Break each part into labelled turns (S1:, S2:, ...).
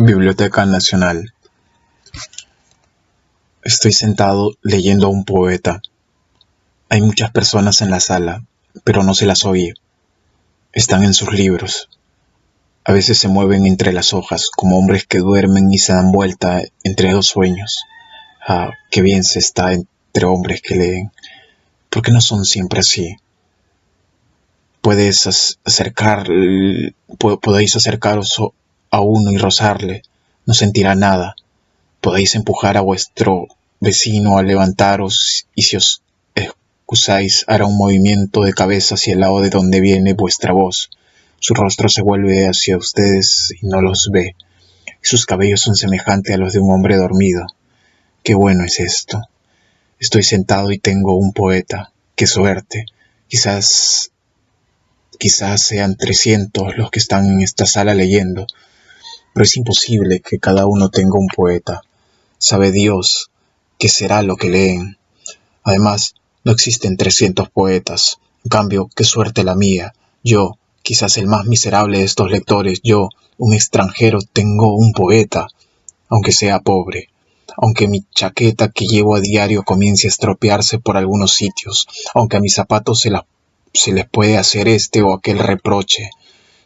S1: Biblioteca Nacional. Estoy sentado leyendo a un poeta. Hay muchas personas en la sala, pero no se las oye. Están en sus libros. A veces se mueven entre las hojas, como hombres que duermen y se dan vuelta entre dos sueños. Ah, qué bien se está entre hombres que leen. ¿Por qué no son siempre así? Podéis acercaros a uno y rozarle. No sentirá nada. Podéis empujar a vuestro vecino a levantaros y si os excusáis hará un movimiento de cabeza hacia el lado de donde viene vuestra voz. Su rostro se vuelve hacia ustedes y no los ve. Sus cabellos son semejantes a los de un hombre dormido. Qué bueno es esto. Estoy sentado y tengo un poeta. Qué suerte. Quizás sean 300 los que están en esta sala leyendo, pero es imposible que cada uno tenga un poeta. Sabe Dios qué será lo que leen. Además, no existen 300 poetas. En cambio, qué suerte la mía. Yo, quizás el más miserable de estos lectores, yo, un extranjero, tengo un poeta, aunque sea pobre. Aunque mi chaqueta que llevo a diario comience a estropearse por algunos sitios, aunque a mis zapatos se les puede hacer este o aquel reproche.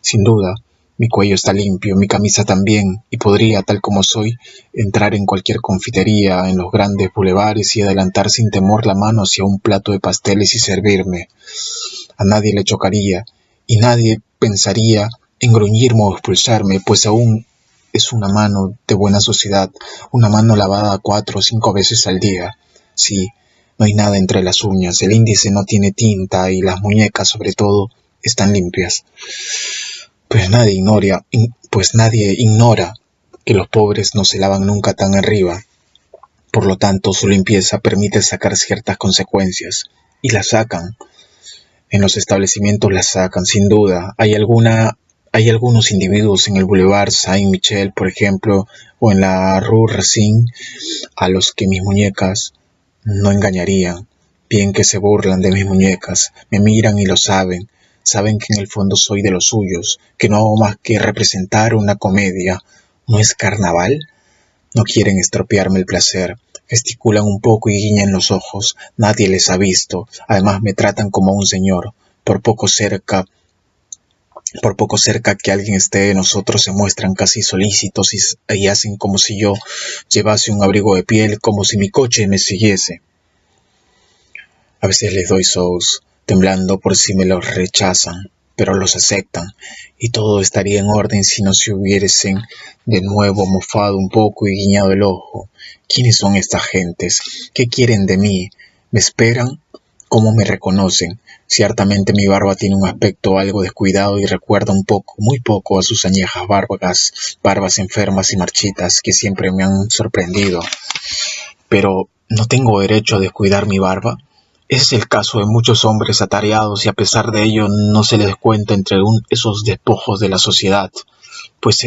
S1: Sin duda, mi cuello está limpio, mi camisa también, y podría, tal como soy, entrar en cualquier confitería, en los grandes bulevares y adelantar sin temor la mano hacia un plato de pasteles y servirme. A nadie le chocaría, y nadie pensaría en gruñirme o expulsarme, pues aún es una mano de buena sociedad, una mano lavada 4 o 5 veces al día. Sí, no hay nada entre las uñas, el índice no tiene tinta y las muñecas, sobre todo, están limpias. Pues nadie ignora que los pobres no se lavan nunca tan arriba. Por lo tanto, su limpieza permite sacar ciertas consecuencias. Y las sacan. En los establecimientos las sacan, sin duda. Hay algunos individuos en el Boulevard Saint-Michel, por ejemplo, o en la Rue Racine, a los que mis muñecas no engañarían. Bien que se burlan de mis muñecas, me miran y lo saben. Saben que en el fondo soy de los suyos, que no hago más que representar una comedia. ¿No es carnaval? No quieren estropearme el placer. Gesticulan un poco y guiñan los ojos. Nadie les ha visto. Además me tratan como un señor. Por poco cerca que alguien esté de nosotros se muestran casi solícitos y hacen como si yo llevase un abrigo de piel, como si mi coche me siguiese. A veces les doy sous, temblando por si me los rechazan, pero los aceptan, y todo estaría en orden si no se hubiesen de nuevo mofado un poco y guiñado el ojo. ¿Quiénes son estas gentes? ¿Qué quieren de mí? ¿Me esperan? ¿Cómo me reconocen? Ciertamente mi barba tiene un aspecto algo descuidado y recuerda muy poco a sus añejas barbas enfermas y marchitas que siempre me han sorprendido. Pero, ¿no tengo derecho a descuidar mi barba? Ese es el caso de muchos hombres atareados y a pesar de ello no se les cuenta entre esos despojos de la sociedad, pues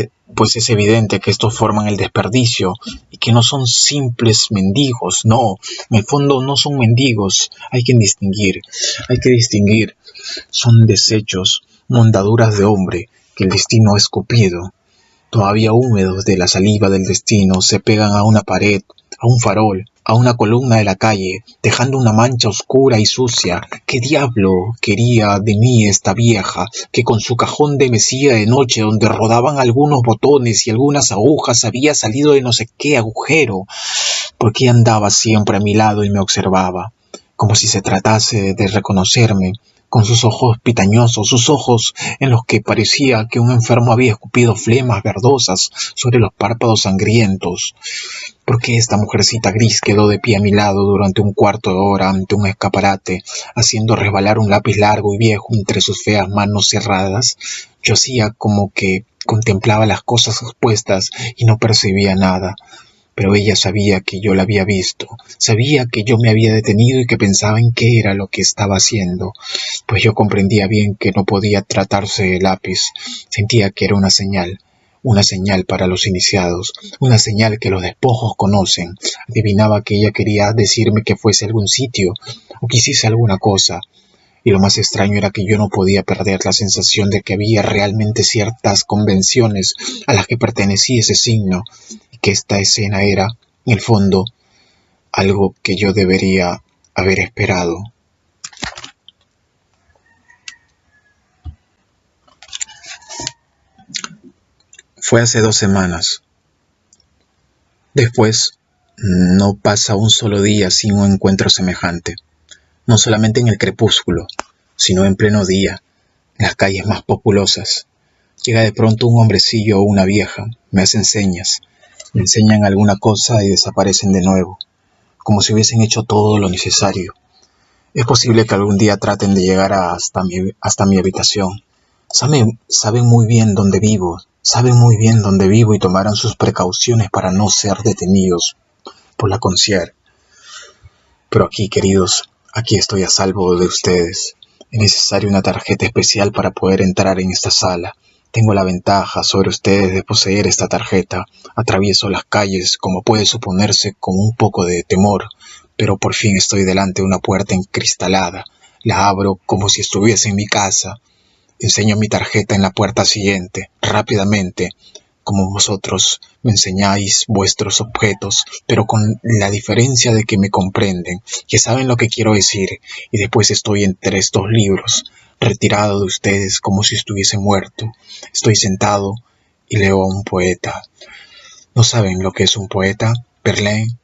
S1: es evidente que estos forman el desperdicio y que no son simples mendigos, no, en el fondo no son mendigos, hay que distinguir, son desechos, mondaduras de hombre que el destino ha escupido, todavía húmedos de la saliva del destino, se pegan a una pared, a un farol, a una columna de la calle, dejando una mancha oscura y sucia. ¿Qué diablo quería de mí esta vieja, que con su cajón de mesilla de noche, donde rodaban algunos botones y algunas agujas, había salido de no sé qué agujero? ¿Por qué andaba siempre a mi lado y me observaba, como si se tratase de reconocerme, con sus ojos pitañosos, sus ojos en los que parecía que un enfermo había escupido flemas verdosas sobre los párpados sangrientos? ¿Por qué esta mujercita gris quedó de pie a mi lado durante un cuarto de hora ante un escaparate, haciendo resbalar un lápiz largo y viejo entre sus feas manos cerradas? Yo hacía como que contemplaba las cosas expuestas y no percibía nada. Pero ella sabía que yo la había visto, sabía que yo me había detenido y que pensaba en qué era lo que estaba haciendo, pues yo comprendía bien que no podía tratarse de lápiz, sentía que era una señal para los iniciados, una señal que los despojos conocen. Adivinaba que ella quería decirme que fuese a algún sitio, o quisiese alguna cosa. y lo más extraño era que yo no podía perder la sensación de que había realmente ciertas convenciones a las que pertenecía ese signo, y que esta escena era, en el fondo, algo que yo debería haber esperado. Fue hace 2 semanas. Después, no pasa un solo día sin un encuentro semejante, no solamente en el crepúsculo, sino en pleno día, en las calles más populosas. Llega de pronto un hombrecillo o una vieja, me hacen señas, me enseñan alguna cosa y desaparecen de nuevo, como si hubiesen hecho todo lo necesario. Es posible que algún día traten de llegar hasta mi habitación. Saben muy bien dónde vivo y tomarán sus precauciones para no ser detenidos por la concierge. Pero aquí, queridos, aquí estoy a salvo de ustedes. Es necesaria una tarjeta especial para poder entrar en esta sala. Tengo la ventaja sobre ustedes de poseer esta tarjeta. Atravieso las calles, como puede suponerse, con un poco de temor, pero por fin estoy delante de una puerta encristalada. La abro como si estuviese en mi casa. Enseño mi tarjeta en la puerta siguiente, rápidamente, como vosotros me enseñáis vuestros objetos, pero con la diferencia de que me comprenden, que saben lo que quiero decir, y después estoy entre estos libros, retirado de ustedes como si estuviese muerto. Estoy sentado y leo a un poeta. ¿No saben lo que es un poeta, Verlaine?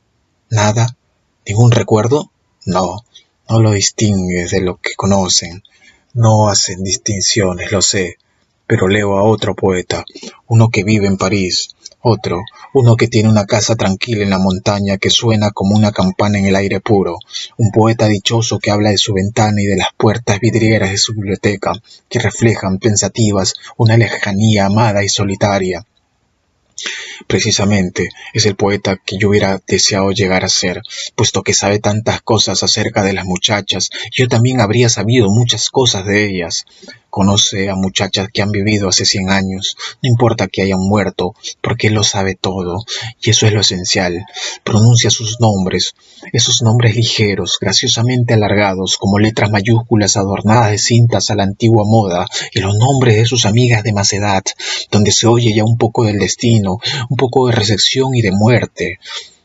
S1: ¿Nada? ¿Ningún recuerdo? No, no lo distingues de lo que conocen. No hacen distinciones, lo sé, pero leo a otro poeta, uno que vive en París, uno que tiene una casa tranquila en la montaña que suena como una campana en el aire puro, un poeta dichoso que habla de su ventana y de las puertas vidrieras de su biblioteca, que reflejan pensativas una lejanía amada y solitaria. Precisamente es el poeta que yo hubiera deseado llegar a ser, puesto que sabe tantas cosas acerca de las muchachas. Yo también habría sabido muchas cosas de ellas. Conoce a muchachas que han vivido hace 100 años, no importa que hayan muerto, porque él lo sabe todo, y eso es lo esencial. Pronuncia sus nombres, esos nombres ligeros, graciosamente alargados, como letras mayúsculas adornadas de cintas a la antigua moda, y los nombres de sus amigas de más edad, donde se oye ya un poco del destino, un poco de recepción y de muerte.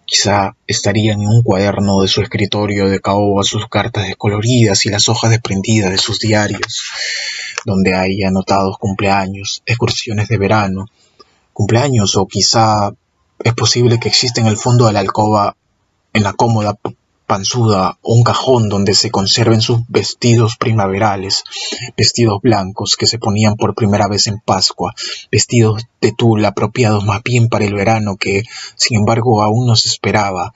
S1: Quizá estarían en un cuaderno de su escritorio de caoba sus cartas descoloridas y las hojas desprendidas de sus diarios, donde hay anotados cumpleaños, excursiones de verano, cumpleaños, o quizá es posible que exista en el fondo de la alcoba, en la cómoda panzuda, o un cajón donde se conserven sus vestidos primaverales, vestidos blancos que se ponían por primera vez en Pascua, vestidos de tul apropiados más bien para el verano que, sin embargo, aún nos esperaba.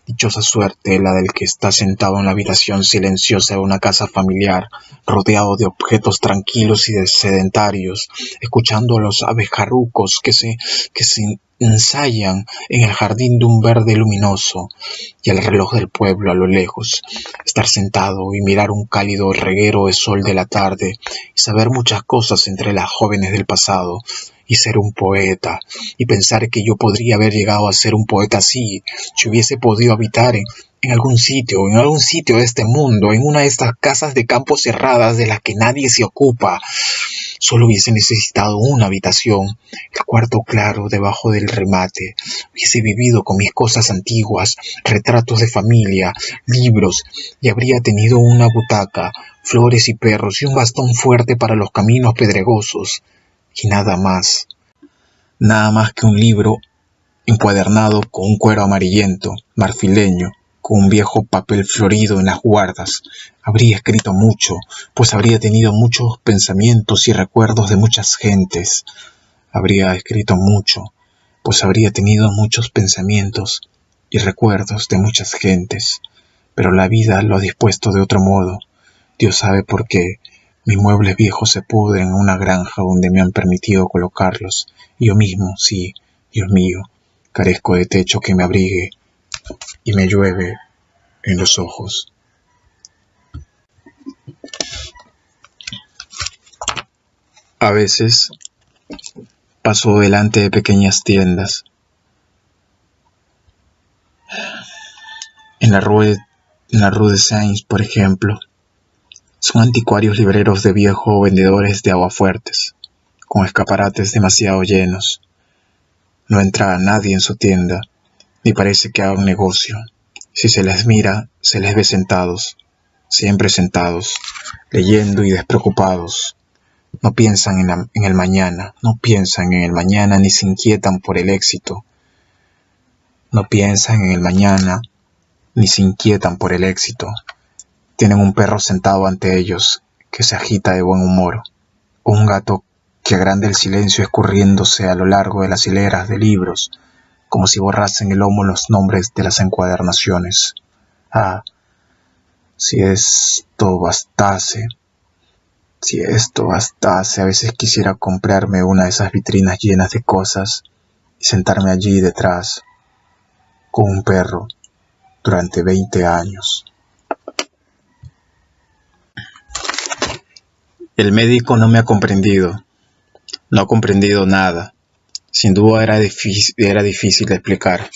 S1: Dichosa suerte la del que está sentado en la habitación silenciosa de una casa familiar, rodeado de objetos tranquilos y de sedentarios, escuchando a los abejarucos que se ensayan en el jardín de un verde luminoso, y el reloj del pueblo a lo lejos. Estar sentado y mirar un cálido reguero de sol de la tarde y saber muchas cosas entre las jóvenes del pasado, y ser un poeta, y pensar que yo podría haber llegado a ser un poeta así, si hubiese podido habitar en algún sitio de este mundo, en una de estas casas de campo cerradas de las que nadie se ocupa. Solo hubiese necesitado una habitación, el cuarto claro debajo del remate. Hubiese vivido con mis cosas antiguas, retratos de familia, libros, y habría tenido una butaca, flores y perros y un bastón fuerte para los caminos pedregosos. Y nada más que un libro encuadernado con un cuero amarillento, marfileño, con un viejo papel florido en las guardas. Habría escrito mucho, pues habría tenido muchos pensamientos y recuerdos de muchas gentes. Habría escrito mucho, pues habría tenido muchos pensamientos y recuerdos de muchas gentes. Pero la vida lo ha dispuesto de otro modo. Dios sabe por qué. Mis muebles viejos se pudren en una granja donde me han permitido colocarlos. Y yo mismo, sí, Dios mío, carezco de techo que me abrigue y me llueve en los ojos. A veces paso delante de pequeñas tiendas. En la Rue de Seine, por ejemplo, Son anticuarios libreros de viejo o vendedores de aguafuertes, con escaparates demasiado llenos. No entra nadie en su tienda, ni parece que hagan negocio. Si se les mira, se les ve sentados, siempre sentados, leyendo y despreocupados. No piensan en el mañana, no piensan en el mañana ni se inquietan por el éxito. No piensan en el mañana ni se inquietan por el éxito. Tienen un perro sentado ante ellos que se agita de buen humor, o un gato que agranda el silencio escurriéndose a lo largo de las hileras de libros, como si borrasen el lomo los nombres de las encuadernaciones. Ah, si esto bastase, a veces quisiera comprarme una de esas vitrinas llenas de cosas y sentarme allí detrás, con un perro, durante 20 años. El médico no me ha comprendido, no ha comprendido nada. Sin duda era difícil de explicar.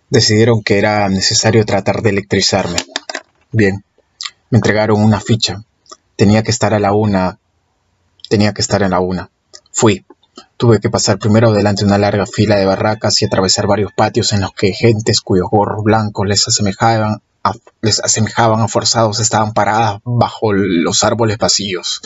S1: Decidieron que era necesario tratar de electrizarme. Bien, me entregaron una ficha. Tenía que estar en la una. Fui. Tuve que pasar primero delante de una larga fila de barracas y atravesar varios patios en los que gentes cuyos gorros blancos les asemejaban a forzados estaban paradas bajo los árboles vacíos.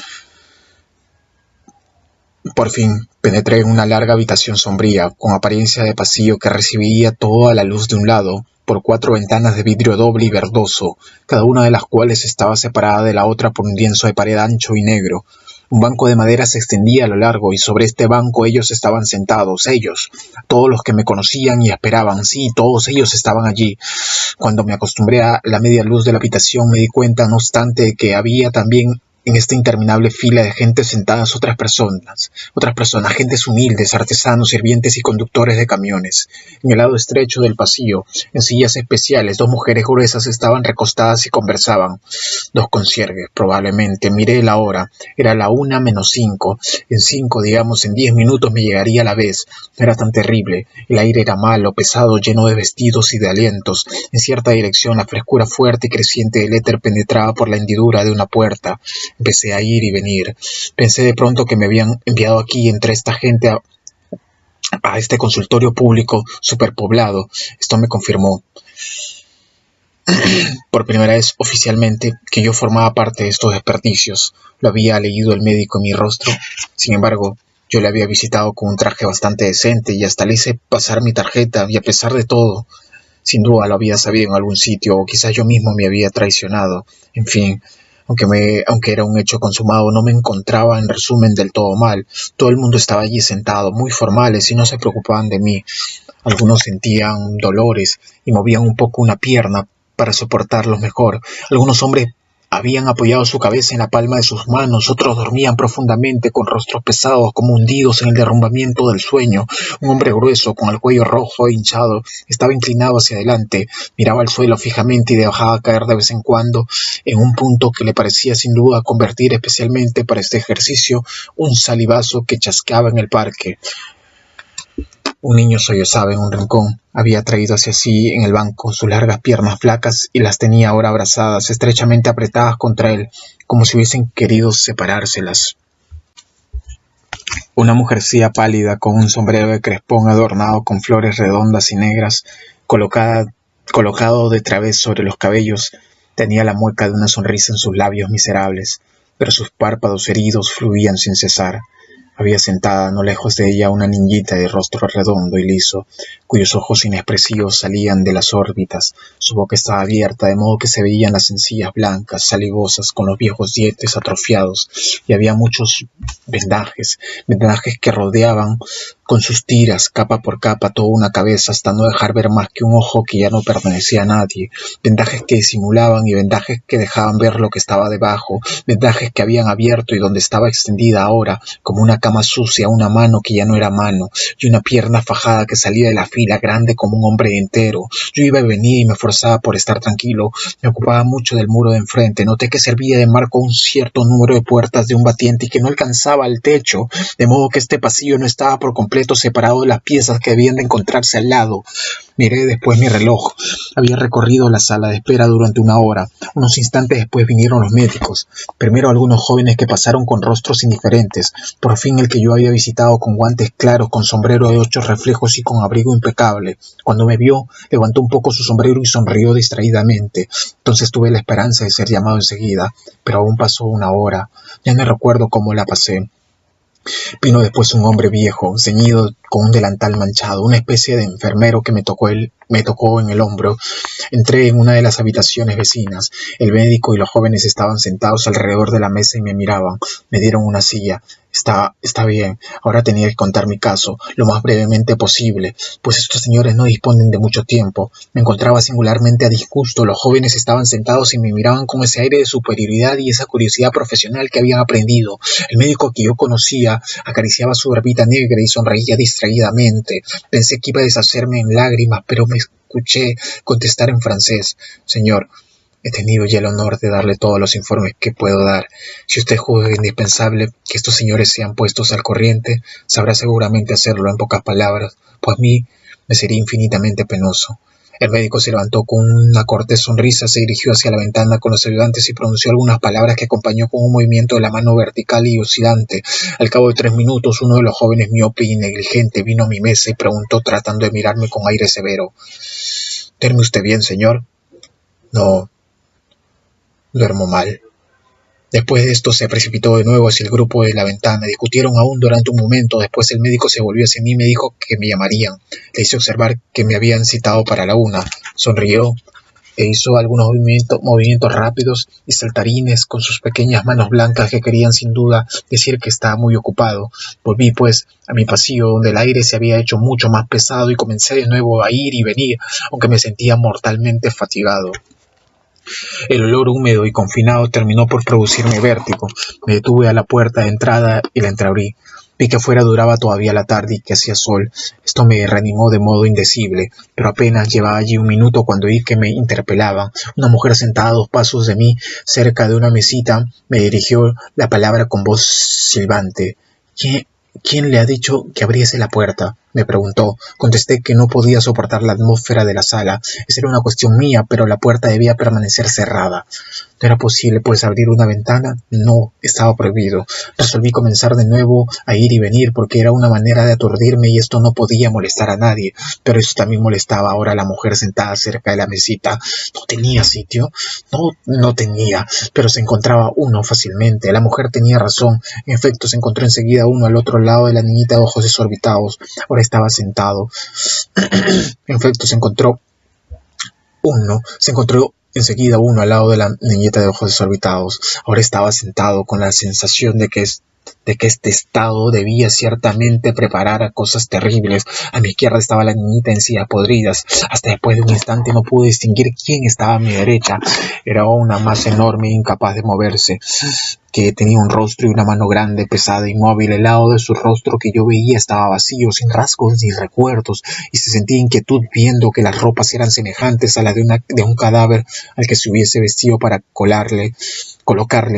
S1: Por fin penetré en una larga habitación sombría, con apariencia de pasillo que recibía toda la luz de un lado, por 4 ventanas de vidrio doble y verdoso, cada una de las cuales estaba separada de la otra por un lienzo de pared ancho y negro. Un banco de madera se extendía a lo largo y sobre este banco ellos estaban sentados, ellos, todos los que me conocían y esperaban, sí, todos ellos estaban allí. Cuando me acostumbré a la media luz de la habitación me di cuenta, no obstante, de que había también en esta interminable fila de gente sentadas otras personas, gentes humildes, artesanos, sirvientes y conductores de camiones. En el lado estrecho del pasillo, en sillas especiales, 2 mujeres gruesas estaban recostadas y conversaban. 2 concierges, probablemente. Miré la hora. Era la 1:05. En 10 minutos me llegaría la vez. No era tan terrible. El aire era malo, pesado, lleno de vestidos y de alientos. En cierta dirección, la frescura fuerte y creciente del éter penetraba por la hendidura de una puerta. Empecé a ir y venir. Pensé de pronto que me habían enviado aquí entre esta gente a este consultorio público superpoblado. Esto me confirmó por primera vez oficialmente que yo formaba parte de estos desperdicios. Lo había leído el médico en mi rostro. Sin embargo, yo le había visitado con un traje bastante decente y hasta le hice pasar mi tarjeta, y a pesar de todo, sin duda lo había sabido en algún sitio, o quizás yo mismo me había traicionado. En fin, aunque era un hecho consumado, no me encontraba en resumen del todo mal. Todo el mundo estaba allí sentado, muy formales, y no se preocupaban de mí. Algunos sentían dolores y movían un poco una pierna para soportarlos mejor. Algunos hombres habían apoyado su cabeza en la palma de sus manos, otros dormían profundamente con rostros pesados como hundidos en el derrumbamiento del sueño. Un hombre grueso, con el cuello rojo e hinchado, estaba inclinado hacia adelante, miraba al suelo fijamente y dejaba caer de vez en cuando, en un punto que le parecía sin duda convertir especialmente para este ejercicio, un salivazo que chasqueaba en el parque. Un niño sollozaba en un rincón. Había traído hacia sí en el banco sus largas piernas flacas y las tenía ahora abrazadas, estrechamente apretadas contra él, como si hubiesen querido separárselas. Una mujercilla pálida con un sombrero de crespón adornado con flores redondas y negras, colocado de través sobre los cabellos, tenía la mueca de una sonrisa en sus labios miserables, pero sus párpados heridos fluían sin cesar. Había sentada no lejos de ella una niñita de rostro redondo y liso, cuyos ojos inexpresivos salían de las órbitas. Su boca estaba abierta, de modo que se veían las encías blancas, salivosas, con los viejos dientes atrofiados, y había muchos vendajes que rodeaban con sus tiras, capa por capa, toda una cabeza, hasta no dejar ver más que un ojo que ya no pertenecía a nadie, vendajes que disimulaban y vendajes que dejaban ver lo que estaba debajo, vendajes que habían abierto y donde estaba extendida ahora, como una cama sucia, una mano que ya no era mano, y una pierna fajada que salía de la fila, grande como un hombre entero. Yo iba y venía y me forzaba por estar tranquilo, me ocupaba mucho del muro de enfrente, noté que servía de marco un cierto número de puertas de un batiente y que no alcanzaba al techo, de modo que este pasillo no estaba por completo separado de las piezas que debían de encontrarse al lado. Miré después mi reloj. Había recorrido la sala de espera durante 1 hora. Unos instantes después vinieron los médicos. Primero algunos jóvenes que pasaron con rostros indiferentes. Por fin el que yo había visitado con guantes claros, con sombrero de 8 reflejos y con abrigo impecable. Cuando me vio, levantó un poco su sombrero y sonrió distraídamente. Entonces tuve la esperanza de ser llamado enseguida. Pero aún pasó 1 hora. Ya no recuerdo cómo la pasé. Vino después un hombre viejo, ceñido con un delantal manchado, una especie de enfermero que me tocó en el hombro. Entré en una de las habitaciones vecinas. El médico y los jóvenes estaban sentados alrededor de la mesa y me miraban. Me dieron una silla. Está bien. Ahora tenía que contar mi caso, lo más brevemente posible, pues estos señores no disponen de mucho tiempo. Me encontraba singularmente a disgusto. Los jóvenes estaban sentados y me miraban con ese aire de superioridad y esa curiosidad profesional que habían aprendido. El médico que yo conocía acariciaba su barbita negra y sonreía distraídamente. Pensé que iba a deshacerme en lágrimas, pero me escuché contestar en francés: Señor, he tenido ya el honor de darle todos los informes que puedo dar. Si usted juzga indispensable que estos señores sean puestos al corriente, sabrá seguramente hacerlo en pocas palabras, pues a mí me sería infinitamente penoso. El médico se levantó con una cortés sonrisa, se dirigió hacia la ventana con los ayudantes y pronunció algunas palabras que acompañó con un movimiento de la mano vertical y oscilante. Al cabo de 3 minutos, uno de los jóvenes miope y negligente vino a mi mesa y preguntó, tratando de mirarme con aire severo: ¿Duerme usted bien, señor? No, duermo mal. Después de esto se precipitó de nuevo hacia el grupo de la ventana. Discutieron aún durante un momento. Después el médico se volvió hacia mí y me dijo que me llamarían. Le hice observar que me habían citado para la 1. Sonrió e hizo algunos movimientos rápidos y saltarines con sus pequeñas manos blancas que querían sin duda decir que estaba muy ocupado. Volví pues a mi pasillo, donde el aire se había hecho mucho más pesado, y comencé de nuevo a ir y venir, aunque me sentía mortalmente fatigado. El olor húmedo y confinado terminó por producirme vértigo. Me detuve a la puerta de entrada y la entreabrí. Vi que afuera duraba todavía la tarde y que hacía sol. Esto me reanimó de modo indecible, pero apenas llevaba allí 1 minuto cuando oí que me interpelaban. Una mujer sentada a 2 pasos de mí, cerca de una mesita, me dirigió la palabra con voz silbante. ¿Quién le ha dicho que abriese la puerta?, me preguntó. Contesté que no podía soportar la atmósfera de la sala. Esa era una cuestión mía, pero la puerta debía permanecer cerrada. ¿No era posible, pues, abrir una ventana? No, estaba prohibido. Resolví comenzar de nuevo a ir y venir, porque era una manera de aturdirme y esto no podía molestar a nadie. Pero eso también molestaba ahora a la mujer sentada cerca de la mesita. ¿No tenía sitio? No tenía, pero se encontraba uno fácilmente. La mujer tenía razón. En efecto, se encontró enseguida uno al otro lado de la niñita de ojos desorbitados. Ahora estaba sentado. En efecto, se encontró enseguida uno al lado de la niñeta de ojos desorbitados. Ahora estaba sentado con la sensación de que este estado debía ciertamente preparar a cosas terribles. A mi izquierda estaba la niñita en sillas podridas. Hasta después de un instante no pude distinguir quién estaba a mi derecha. Era una masa enorme e incapaz de moverse, que tenía un rostro y una mano grande, pesada, inmóvil. El lado de su rostro que yo veía estaba vacío, sin rasgos ni recuerdos, y se sentía inquietud viendo que las ropas eran semejantes a las de un cadáver al que se hubiese vestido para colocarle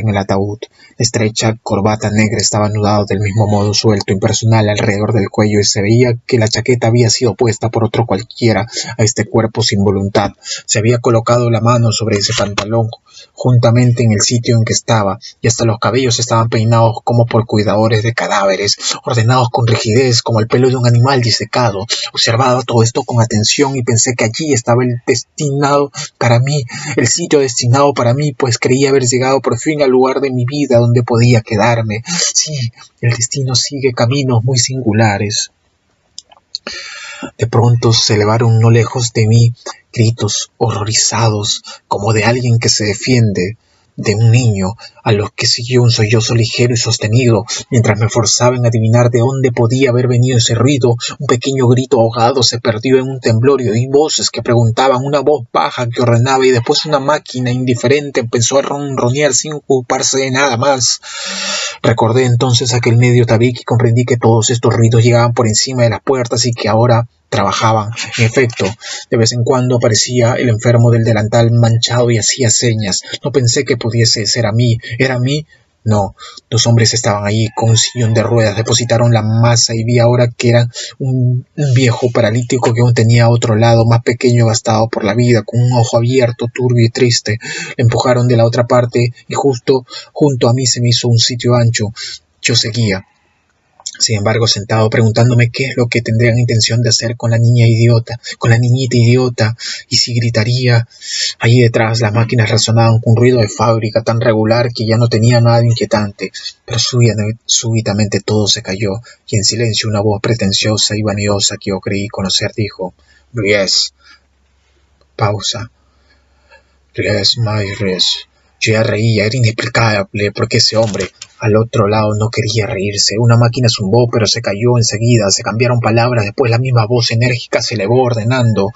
S1: en el ataúd. La estrecha corbata negra estaba anudada del mismo modo, suelto, impersonal, alrededor del cuello, y se veía que la chaqueta había sido puesta por otro cualquiera a este cuerpo sin voluntad. Se había colocado la mano sobre ese pantalón, juntamente en el sitio en que estaba, y hasta los cabellos estaban peinados como por cuidadores de cadáveres, ordenados con rigidez, como el pelo de un animal disecado. Observaba todo esto con atención y pensé que allí estaba el sitio destinado para mí, pues creía haber llegado por fin al lugar de mi vida donde podía quedarme. Sí, el destino sigue caminos muy singulares. De pronto se elevaron no lejos de mí gritos horrorizados, como de alguien que se defiende de un niño, a los que siguió un sollozo ligero y sostenido. Mientras me forzaba en adivinar de dónde podía haber venido ese ruido, un pequeño grito ahogado se perdió en un temblor y oí voces que preguntaban, una voz baja que ordenaba, y después una máquina indiferente empezó a ronronear sin ocuparse de nada más. Recordé entonces aquel medio tabique y comprendí que todos estos ruidos llegaban por encima de las puertas y que ahora trabajaban. En efecto, de vez en cuando aparecía el enfermo del delantal manchado y hacía señas. No pensé que pudiese ser a mí. ¿Era a mí? No, dos hombres estaban allí con un sillón de ruedas, depositaron la masa y vi ahora que era un viejo paralítico que aún tenía a otro lado, más pequeño y gastado por la vida, con un ojo abierto, turbio y triste. Le empujaron de la otra parte y justo junto a mí se me hizo un sitio ancho. Yo seguía. Sin embargo, sentado preguntándome qué es lo que tendrían intención de hacer con la niñita idiota, y si gritaría. Allí detrás las máquinas resonaban con un ruido de fábrica tan regular que ya no tenía nada de inquietante, pero súbitamente todo se cayó, y en silencio una voz pretenciosa y vanidosa que yo creí conocer dijo: Ries. Pausa. Ries, my ries. Yo ya reía, era inexplicable porque ese hombre al otro lado no quería reírse. Una máquina zumbó, pero se cayó enseguida. Se cambiaron palabras, después la misma voz enérgica se elevó ordenando,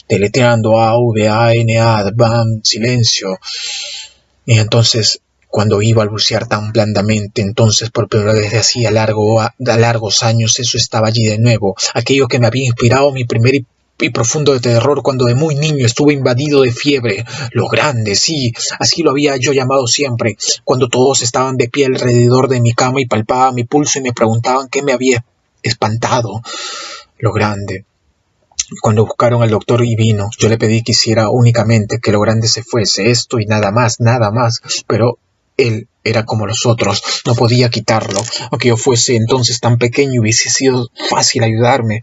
S1: deletreando A-V-A-N-A, bam, silencio. Y entonces, cuando iba a balbucear tan blandamente, entonces por primera vez de hacía largos años, eso estaba allí de nuevo. Aquello que me había inspirado mi primer y profundo de terror cuando de muy niño estuve invadido de fiebre. Lo grande, sí, así lo había yo llamado siempre, cuando todos estaban de pie alrededor de mi cama y palpaban mi pulso y me preguntaban qué me había espantado. Lo grande. Cuando buscaron al doctor y vino, yo le pedí que hiciera únicamente que lo grande se fuese, esto y nada más, pero él era como los otros, no podía quitarlo, aunque yo fuese entonces tan pequeño hubiese sido fácil ayudarme.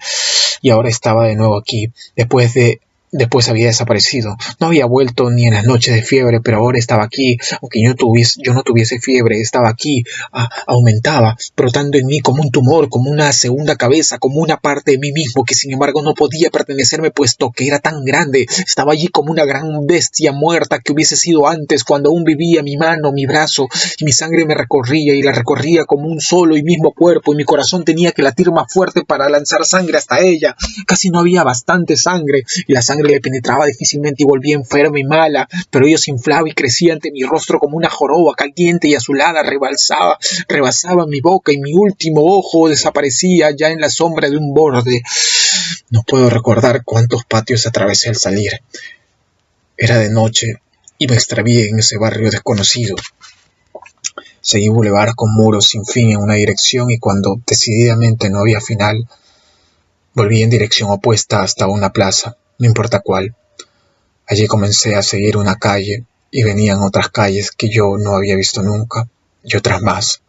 S1: Y ahora estaba de nuevo aquí, después había desaparecido. No había vuelto ni en las noches de fiebre, pero ahora estaba aquí, aunque yo no tuviese fiebre, estaba aquí, aumentaba, brotando en mí como un tumor, como una segunda cabeza, como una parte de mí mismo que sin embargo no podía pertenecerme puesto que era tan grande. Estaba allí como una gran bestia muerta que hubiese sido antes, cuando aún vivía mi mano, mi brazo, y mi sangre me recorría y la recorría como un solo y mismo cuerpo, y mi corazón tenía que latir más fuerte para lanzar sangre hasta ella. Casi no había bastante sangre, y la sangre le penetraba difícilmente y volvía enferma y mala, pero ella se inflaba y crecía ante mi rostro como una joroba caliente y azulada, rebasaba mi boca y mi último ojo desaparecía ya en la sombra de un borde. No puedo recordar cuántos patios atravesé al salir. Era de noche y me extravié en ese barrio desconocido. Seguí bulevar con muros sin fin en una dirección y cuando decididamente no había final, volví en dirección opuesta hasta una plaza, no importa cuál. Allí comencé a seguir una calle y venían otras calles que yo no había visto nunca y otras más.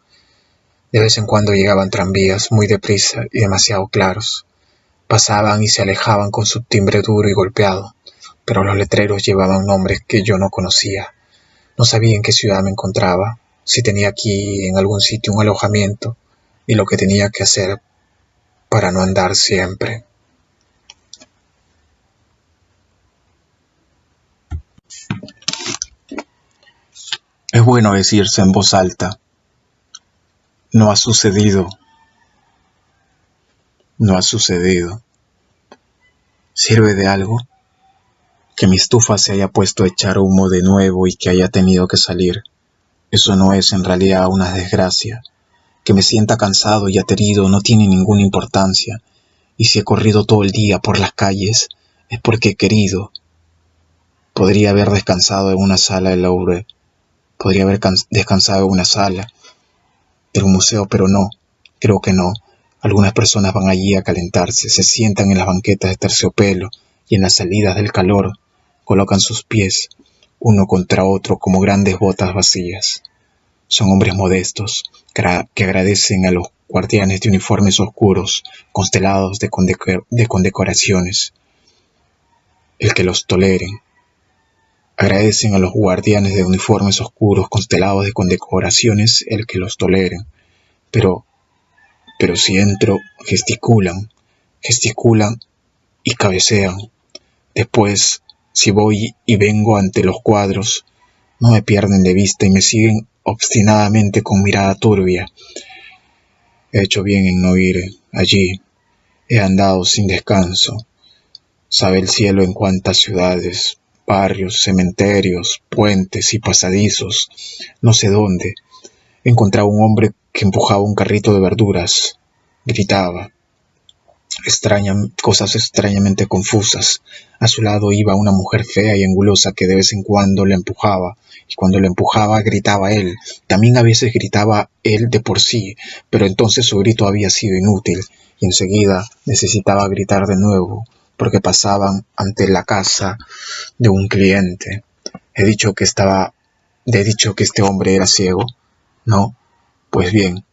S1: De vez en cuando llegaban tranvías muy deprisa y demasiado claros. Pasaban y se alejaban con su timbre duro y golpeado, pero los letreros llevaban nombres que yo no conocía. No sabía en qué ciudad me encontraba, si tenía aquí en algún sitio un alojamiento y lo que tenía que hacer para no andar siempre. Es bueno decirse en voz alta: no ha sucedido, no ha sucedido. ¿Sirve de algo que mi estufa se haya puesto a echar humo de nuevo y que haya tenido que salir? Eso no es en realidad una desgracia. Que me sienta cansado y aterido no tiene ninguna importancia, y si he corrido todo el día por las calles es porque he querido. Podría haber descansado en una sala del Louvre, podría haber descansado en una sala del museo, pero no, creo que no. Algunas personas van allí a calentarse, se sientan en las banquetas de terciopelo y en las salidas del calor colocan sus pies uno contra otro como grandes botas vacías. Son hombres modestos que agradecen a los guardianes de uniformes oscuros constelados de condecoraciones el que los toleren. Agradecen a los guardianes de uniformes oscuros constelados de condecoraciones el que los toleren. Pero si entro, gesticulan y cabecean. Después, si voy y vengo ante los cuadros, no me pierden de vista y me siguen obstinadamente con mirada turbia. He hecho bien en no ir allí. He andado sin descanso. Sabe el cielo en cuántas ciudades, barrios, cementerios, puentes y pasadizos, no sé dónde. He encontrado un hombre que empujaba un carrito de verduras. Gritaba cosas extrañamente confusas. A su lado iba una mujer fea y angulosa que de vez en cuando le empujaba y cuando lo empujaba gritaba él. También a veces gritaba él de por sí, pero entonces su grito había sido inútil y enseguida necesitaba gritar de nuevo porque pasaban ante la casa de un cliente. He dicho que este hombre era ciego. No, pues bien,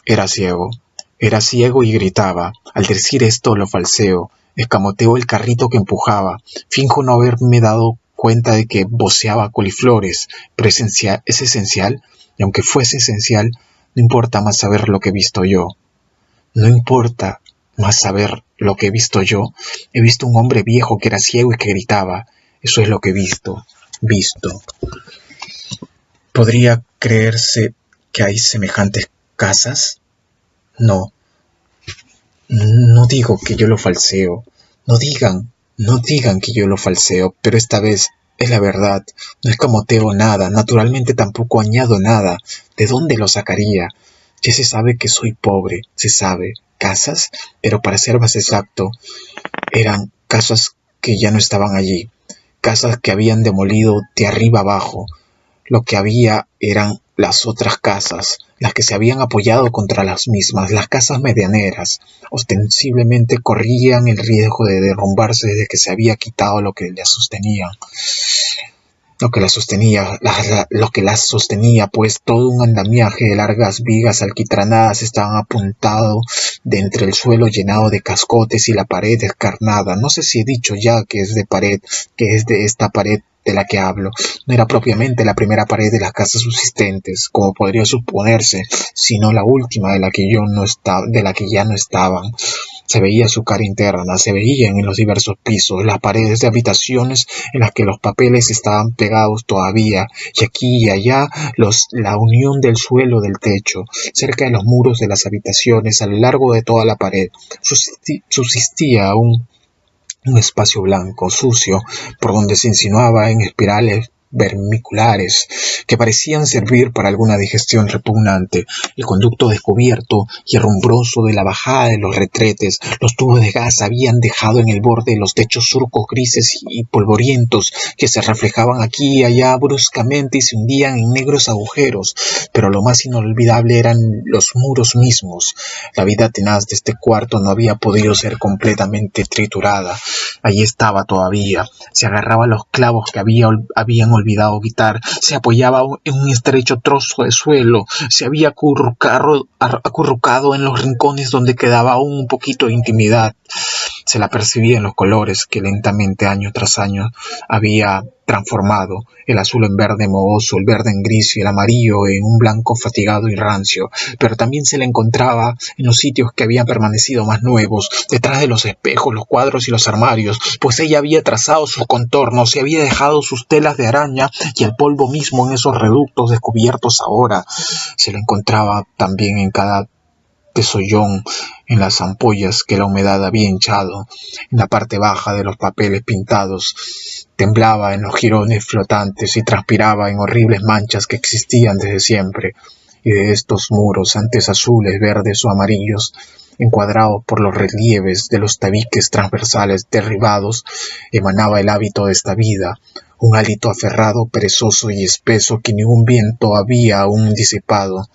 S1: era ciego. Era ciego y gritaba. Al decir esto lo falseo. Escamoteo el carrito que empujaba. Finjo no haberme dado cuenta de que voceaba coliflores. Pero es esencial. Y aunque fuese esencial, no importa más saber lo que he visto yo. No importa más saber lo que he visto yo. He visto un hombre viejo que era ciego y que gritaba. Eso es lo que he visto. Visto. ¿Podría creerse que hay semejantes casas? No, no digo que yo lo falseo. No digan que yo lo falseo, pero esta vez es la verdad. No escamoteo nada, naturalmente tampoco añado nada. ¿De dónde lo sacaría? Ya se sabe que soy pobre, se sabe. ¿Casas? Pero para ser más exacto, eran casas que ya no estaban allí. Casas que habían demolido de arriba abajo. Lo que había eran las otras casas, las que se habían apoyado contra las mismas, las casas medianeras. Ostensiblemente corrían el riesgo de derrumbarse desde que se había quitado lo que las sostenía. Lo que las sostenía, pues todo un andamiaje de largas vigas alquitranadas estaban apuntado de entre el suelo llenado de cascotes y la pared descarnada. No sé si he dicho ya que es de esta pared de la que hablo. No era propiamente la primera pared de las casas subsistentes, como podría suponerse, sino la última de la que ya no estaban. Se veía su cara interna, se veían en los diversos pisos, las paredes de habitaciones en las que los papeles estaban pegados todavía, y aquí y allá la unión del suelo del techo, cerca de los muros de las habitaciones, a lo largo de toda la pared, subsistía aún un espacio blanco, sucio, por donde se insinuaba en espirales vermiculares que parecían servir para alguna digestión repugnante. El conducto descubierto y herrumbroso de la bajada de los retretes, los tubos de gas habían dejado en el borde de los techos surcos grises y polvorientos que se reflejaban aquí y allá bruscamente y se hundían en negros agujeros, pero lo más inolvidable eran los muros mismos. La vida tenaz de este cuarto no había podido ser completamente triturada. Allí estaba todavía, se agarraba a los clavos que habían olvidado quitar, se apoyaba en un estrecho trozo de suelo, se había acurrucado en los rincones donde quedaba aún un poquito de intimidad. Se la percibía en los colores que lentamente año tras año había transformado, el azul en verde mohoso, el verde en gris y el amarillo en un blanco fatigado y rancio, pero también se la encontraba en los sitios que habían permanecido más nuevos, detrás de los espejos, los cuadros y los armarios, pues ella había trazado sus contornos y había dejado sus telas de araña y el polvo mismo en esos reductos descubiertos ahora. Se la encontraba también en cada tesollón, en las ampollas que la humedad había hinchado, en la parte baja de los papeles pintados, temblaba en los jirones flotantes y transpiraba en horribles manchas que existían desde siempre, y de estos muros, antes azules, verdes o amarillos, encuadrados por los relieves de los tabiques transversales derribados, emanaba el hábito de esta vida, un hálito aferrado, perezoso y espeso que ningún viento había aún disipado.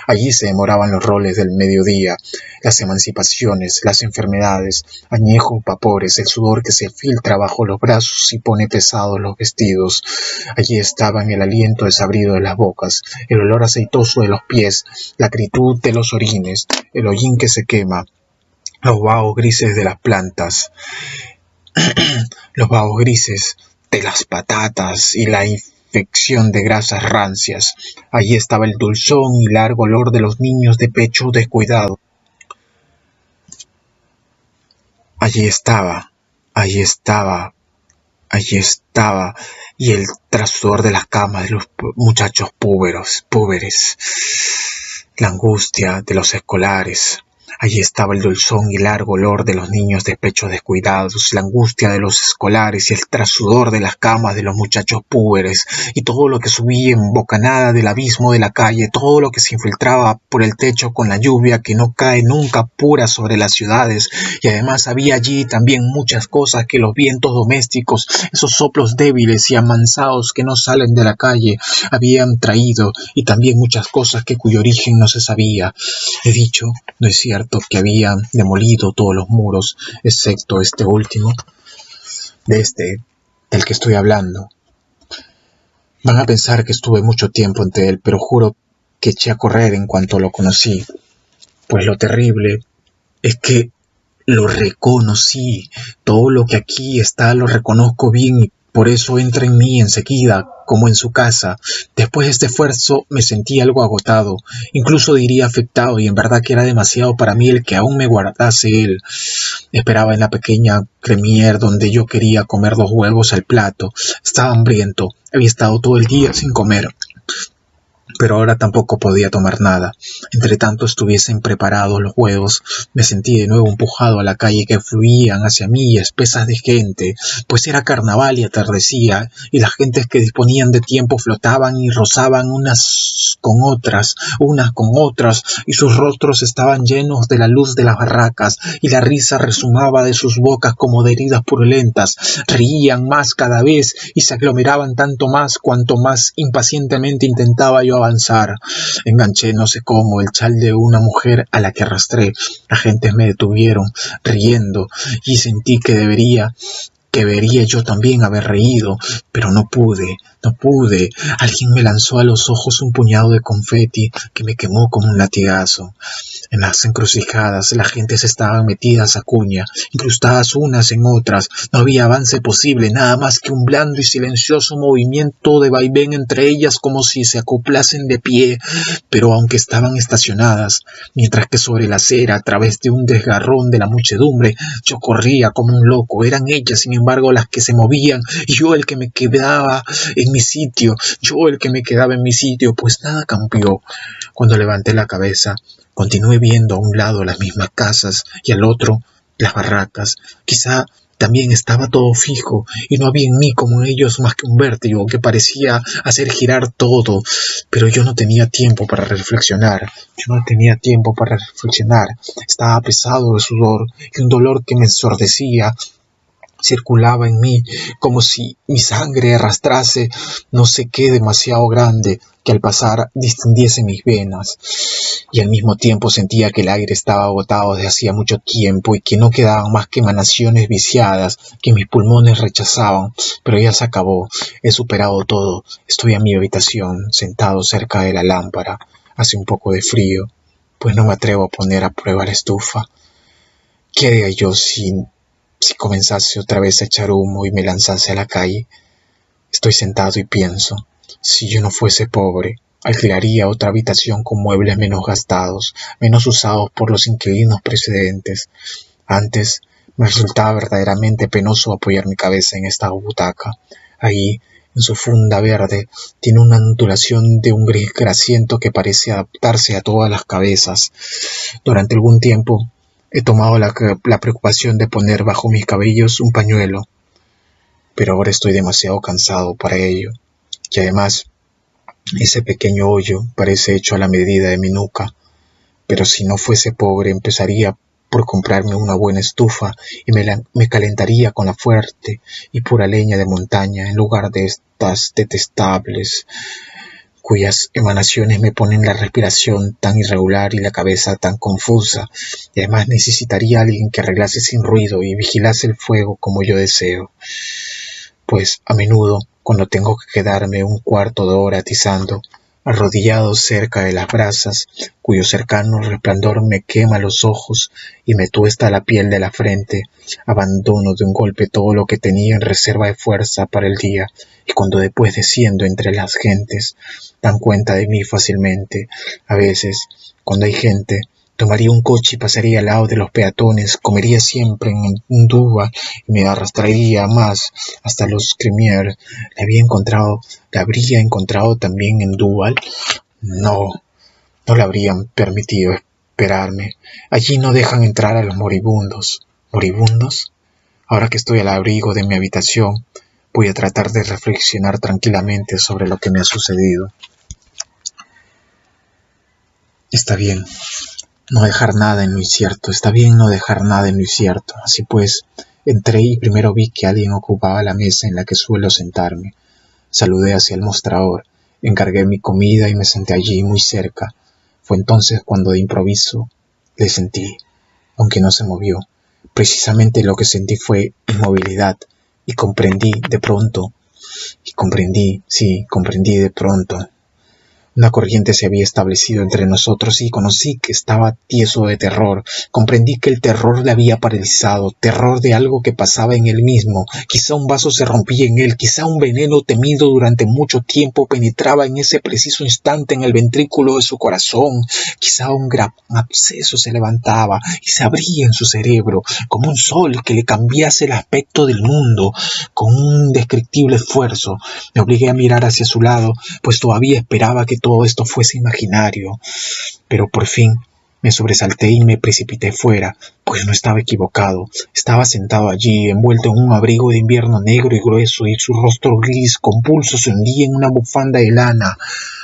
S1: Allí se demoraban los roles del mediodía, las emancipaciones, las enfermedades, añejos vapores, el sudor que se filtra bajo los brazos y pone pesados los vestidos. Allí estaban el aliento desabrido de las bocas, el olor aceitoso de los pies, la acritud de los orines, el hollín que se quema, los vagos grises de las plantas, los vagos grises de las patatas y la infección de grasas rancias. Allí estaba el dulzón y largo olor de los niños de pecho descuidado. Allí estaba, y el trasudor de las camas de los muchachos púberes, la angustia de los escolares, Allí estaba el dulzón y largo olor de los niños de pechos descuidados, la angustia de los escolares y el trasudor de las camas de los muchachos púberes, y todo lo que subía en bocanada del abismo de la calle, todo lo que se infiltraba por el techo con la lluvia que no cae nunca pura sobre las ciudades. Y además había allí también muchas cosas que los vientos domésticos, esos soplos débiles y amansados que no salen de la calle, habían traído, y también muchas cosas que cuyo origen no se sabía. He dicho, ¿no es cierto?, que habían demolido todos los muros, excepto este último, del que estoy hablando. Van a pensar que estuve mucho tiempo ante él, pero juro que eché a correr en cuanto lo conocí, pues lo terrible es que lo reconocí. Todo lo que aquí está lo reconozco bien y por eso entra en mí enseguida, como en su casa. Después de este esfuerzo me sentí algo agotado, incluso diría afectado, y en verdad que era demasiado para mí el que aún me guardase él. Esperaba en la pequeña cremier donde yo quería comer 2 huevos al plato. Estaba hambriento, había estado todo el día sin comer, pero ahora tampoco podía tomar nada. Entre tanto estuviesen preparados los huevos, me sentí de nuevo empujado a la calle que fluían hacia mí espesas de gente, pues era carnaval y atardecía, y las gentes que disponían de tiempo flotaban y rozaban unas con otras, y sus rostros estaban llenos de la luz de las barracas, y la risa resumaba de sus bocas como de heridas purulentas. Reían más cada vez y se aglomeraban tanto más cuanto más impacientemente intentaba yo avanzar. Enganché no sé cómo el chal de una mujer a la que arrastré. Las gentes me detuvieron riendo y sentí que debería yo también haber reído, pero no pude. Alguien me lanzó a los ojos un puñado de confeti que me quemó como un latigazo. En las encrucijadas las gentes estaban metidas a cuña, incrustadas unas en otras. No había avance posible, nada más que un blando y silencioso movimiento de vaivén entre ellas como si se acoplasen de pie, pero aunque estaban estacionadas, mientras que sobre la acera, a través de un desgarrón de la muchedumbre, yo corría como un loco. Eran ellas, sin embargo, las que se movían, y yo el que me quedaba en mi sitio, pues nada cambió. Cuando levanté la cabeza, continué viendo a un lado las mismas casas y al otro las barracas. Quizá también estaba todo fijo y no había en mí como en ellos más que un vértigo que parecía hacer girar todo, pero yo no tenía tiempo para reflexionar. Estaba pesado de sudor y un dolor que me ensordecía circulaba en mí como si mi sangre arrastrase no sé qué demasiado grande que al pasar distendiese mis venas, y al mismo tiempo sentía que el aire estaba agotado desde hacía mucho tiempo y que no quedaban más que emanaciones viciadas que mis pulmones rechazaban. Pero ya se acabó, he superado todo. Estoy en mi habitación, sentado cerca de la lámpara. Hace un poco de frío, pues no me atrevo a poner a prueba la estufa. ¿Qué haría yo si comenzase otra vez a echar humo y me lanzase a la calle? Estoy sentado y pienso, si yo no fuese pobre, alquilaría otra habitación con muebles menos gastados, menos usados por los inquilinos precedentes. Antes me resultaba verdaderamente penoso apoyar mi cabeza en esta butaca. Ahí, en su funda verde, tiene una ondulación de un gris grasiento que parece adaptarse a todas las cabezas. Durante algún tiempo he tomado la preocupación de poner bajo mis cabellos un pañuelo, pero ahora estoy demasiado cansado para ello, y además ese pequeño hoyo parece hecho a la medida de mi nuca. Pero si no fuese pobre, empezaría por comprarme una buena estufa y me calentaría con la fuerte y pura leña de montaña en lugar de estas detestables cuyas emanaciones me ponen la respiración tan irregular y la cabeza tan confusa, y además necesitaría a alguien que arreglase sin ruido y vigilase el fuego como yo deseo, pues a menudo, cuando tengo que quedarme un cuarto de hora atizando, arrodillado cerca de las brasas, cuyo cercano resplandor me quema los ojos y me tuesta la piel de la frente, abandono de un golpe todo lo que tenía en reserva de fuerza para el día, y cuando después desciendo entre las gentes, dan cuenta de mí fácilmente. A veces, cuando hay gente, tomaría un coche y pasaría al lado de los peatones, comería siempre en Ndúba y me arrastraría más hasta los Cremier. ¿La habría encontrado también en Duval? No, no la habrían permitido esperarme. Allí no dejan entrar a los moribundos. ¿Moribundos? Ahora que estoy al abrigo de mi habitación, voy a tratar de reflexionar tranquilamente sobre lo que me ha sucedido. Está bien no dejar nada en lo incierto, está bien no dejar nada en lo incierto. Así pues, entré y primero vi que alguien ocupaba la mesa en la que suelo sentarme. Saludé hacia el mostrador, encargué mi comida y me senté allí muy cerca. Fue entonces cuando de improviso le sentí, aunque no se movió. Precisamente lo que sentí fue inmovilidad y comprendí de pronto, comprendí de pronto. Una corriente se había establecido entre nosotros y conocí que estaba tieso de terror. Comprendí que el terror le había paralizado, terror de algo que pasaba en él mismo. Quizá un vaso se rompía en él, quizá un veneno temido durante mucho tiempo penetraba en ese preciso instante en el ventrículo de su corazón. Quizá un gran absceso se levantaba y se abría en su cerebro, como un sol que le cambiase el aspecto del mundo. Con un indescriptible esfuerzo me obligué a mirar hacia su lado, pues todavía esperaba que todo esto fuese imaginario, pero por fin me sobresalté y me precipité fuera, pues no estaba equivocado. Estaba sentado allí, envuelto en un abrigo de invierno negro y grueso, y su rostro gris convulso se hundía en una bufanda de lana.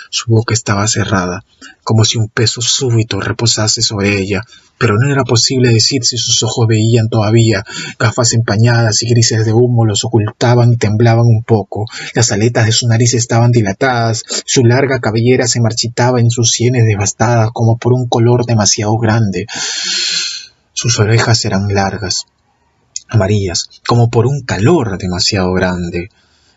S1: Su boca estaba cerrada, como si un peso súbito reposase sobre ella, pero no era posible decir si sus ojos veían todavía. Gafas empañadas y grises de humo los ocultaban y temblaban un poco. Las aletas de su nariz estaban dilatadas, su larga cabellera se marchitaba en sus sienes devastadas como por un color demasiado grande. Sus orejas eran largas, amarillas, como por un calor demasiado grande.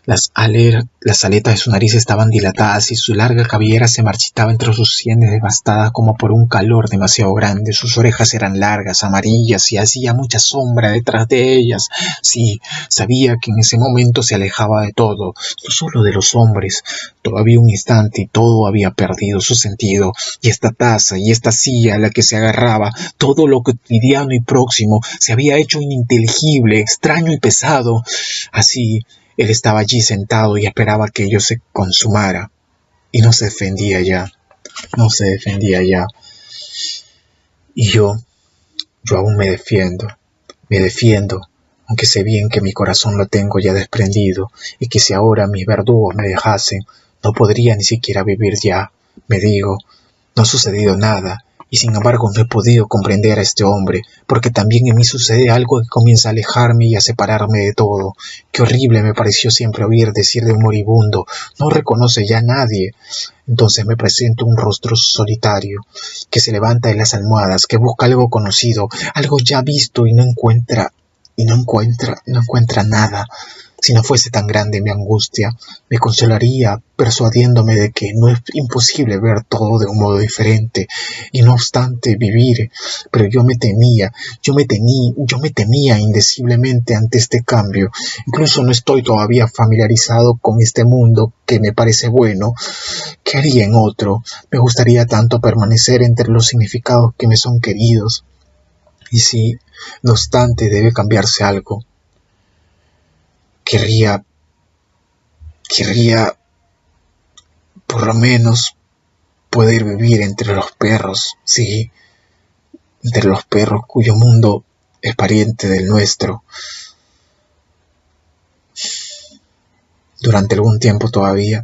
S1: Las aletas de su nariz estaban dilatadas y su larga cabellera se marchitaba entre sus sienes devastadas como por un calor demasiado grande. Sus orejas eran largas, amarillas, y hacía mucha sombra detrás de ellas. Sí, sabía que en ese momento se alejaba de todo, no solo de los hombres. Todavía un instante y todo había perdido su sentido, y esta taza y esta silla a la que se agarraba, todo lo cotidiano y próximo, se había hecho ininteligible, extraño y pesado. Así, él estaba allí sentado y esperaba que ello se consumara, y no se defendía ya. Y yo aún me defiendo, aunque sé bien que mi corazón lo tengo ya desprendido, y que si ahora mis verdugos me dejasen, no podría ni siquiera vivir ya. Me digo, no ha sucedido nada, y sin embargo no he podido comprender a este hombre, porque también en mí sucede algo que comienza a alejarme y a separarme de todo. Qué horrible me pareció siempre oír decir de un moribundo, no reconoce ya a nadie. Entonces me presento un rostro solitario, que se levanta de las almohadas, que busca algo conocido, algo ya visto y no encuentra nada. Si no fuese tan grande mi angustia, me consolaría persuadiéndome de que no es imposible ver todo de un modo diferente, y no obstante vivir. Pero yo me temía indeciblemente ante este cambio. Incluso no estoy todavía familiarizado con este mundo que me parece bueno. ¿Qué haría en otro? Me gustaría tanto permanecer entre los significados que me son queridos. Y si, no obstante, debe cambiarse algo, Querría por lo menos poder vivir entre los perros, sí, entre los perros cuyo mundo es pariente del nuestro. Durante algún tiempo todavía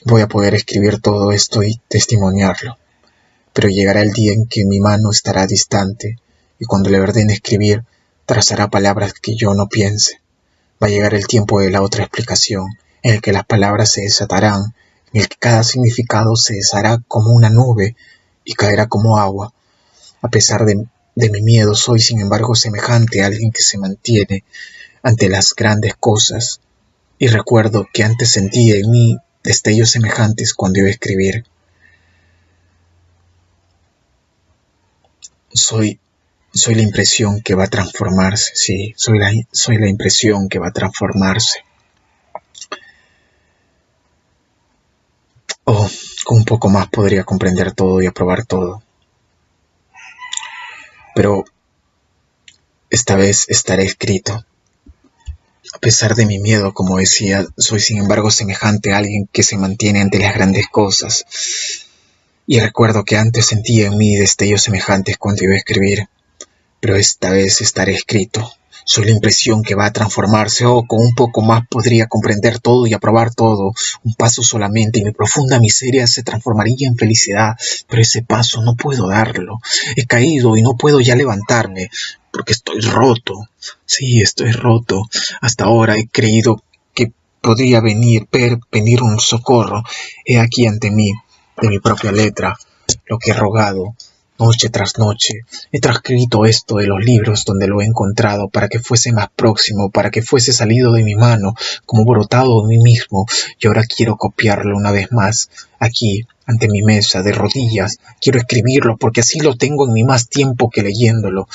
S1: voy a poder escribir todo esto y testimoniarlo, pero llegará el día en que mi mano estará distante, y cuando le ordene escribir, trazará palabras que yo no piense. Va a llegar el tiempo de la otra explicación, en el que las palabras se desatarán, en el que cada significado se deshará como una nube y caerá como agua. A pesar de mi miedo, soy sin embargo semejante a alguien que se mantiene ante las grandes cosas, y recuerdo que antes sentía en mí destellos semejantes cuando iba a escribir. Soy la impresión que va a transformarse, sí, soy la impresión que va a transformarse. Oh, con un poco más podría comprender todo y aprobar todo. Pero esta vez estaré escrito. A pesar de mi miedo, como decía, soy sin embargo semejante a alguien que se mantiene ante las grandes cosas. Y recuerdo que antes sentía en mí destellos semejantes cuando iba a escribir, pero esta vez estaré escrito. Soy la impresión que va a transformarse, con un poco más podría comprender todo y aprobar todo. Un paso solamente y mi profunda miseria se transformaría en felicidad, pero ese paso no puedo darlo. He caído y no puedo ya levantarme, porque estoy roto. Sí, estoy roto. Hasta ahora he creído que podría venir un socorro. He aquí ante mí, de mi propia letra, lo que he rogado. Noche tras noche he transcrito esto de los libros donde lo he encontrado para que fuese más próximo, para que fuese salido de mi mano, como brotado de mí mismo, y ahora quiero copiarlo una vez más, aquí, ante mi mesa, de rodillas. Quiero escribirlo porque así lo tengo en mí más tiempo que leyéndolo.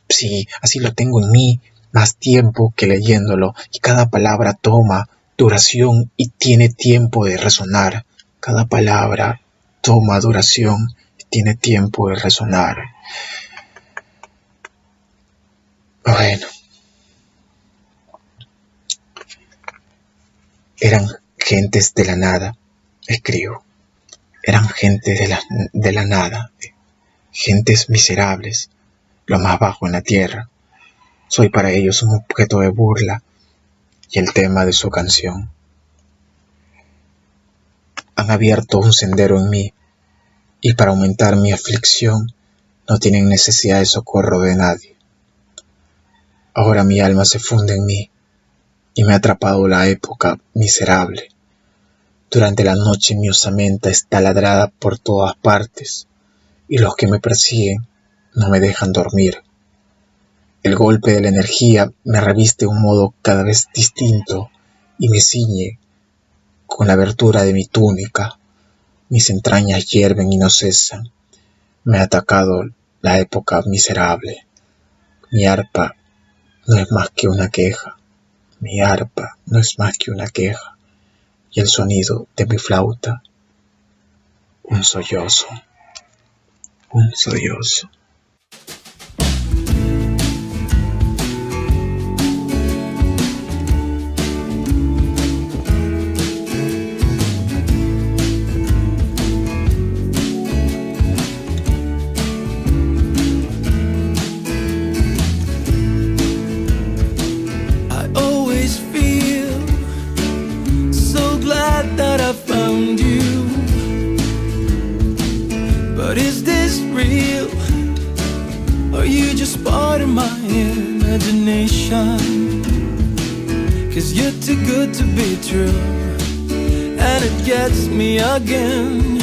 S1: Sí, así lo tengo en mí más tiempo que leyéndolo, y cada palabra toma duración y tiene tiempo de resonar. Cada palabra toma duración. Tiene tiempo de resonar. Bueno, eran gentes de la nada, escribo. Eran gentes de la nada, gentes miserables, lo más bajo en la tierra. Soy para ellos un objeto de burla y el tema de su canción. Han abierto un sendero en mí, y para aumentar mi aflicción no tienen necesidad de socorro de nadie. Ahora mi alma se funde en mí y me ha atrapado la época miserable. Durante la noche mi osamenta está ladrada por todas partes y los que me persiguen no me dejan dormir. El golpe de la energía me reviste de un modo cada vez distinto y me ciñe con la abertura de mi túnica. Mis entrañas hierven y no cesan. Me ha atacado la época miserable. Mi arpa no es más que una queja. Mi arpa no es más que una queja. Y el sonido de mi flauta, un sollozo. Un sollozo.
S2: But is this real? Or are you just part of my imagination? 'Cause you're too good to be true, and it gets me again.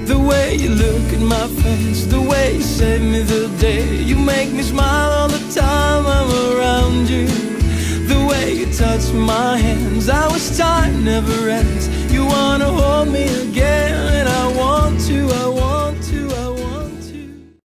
S2: The way you look at my face, the way you save me the day, you make me smile all the time I'm around you. The way you touch my hands, I wish time never ends. You wanna hold me again.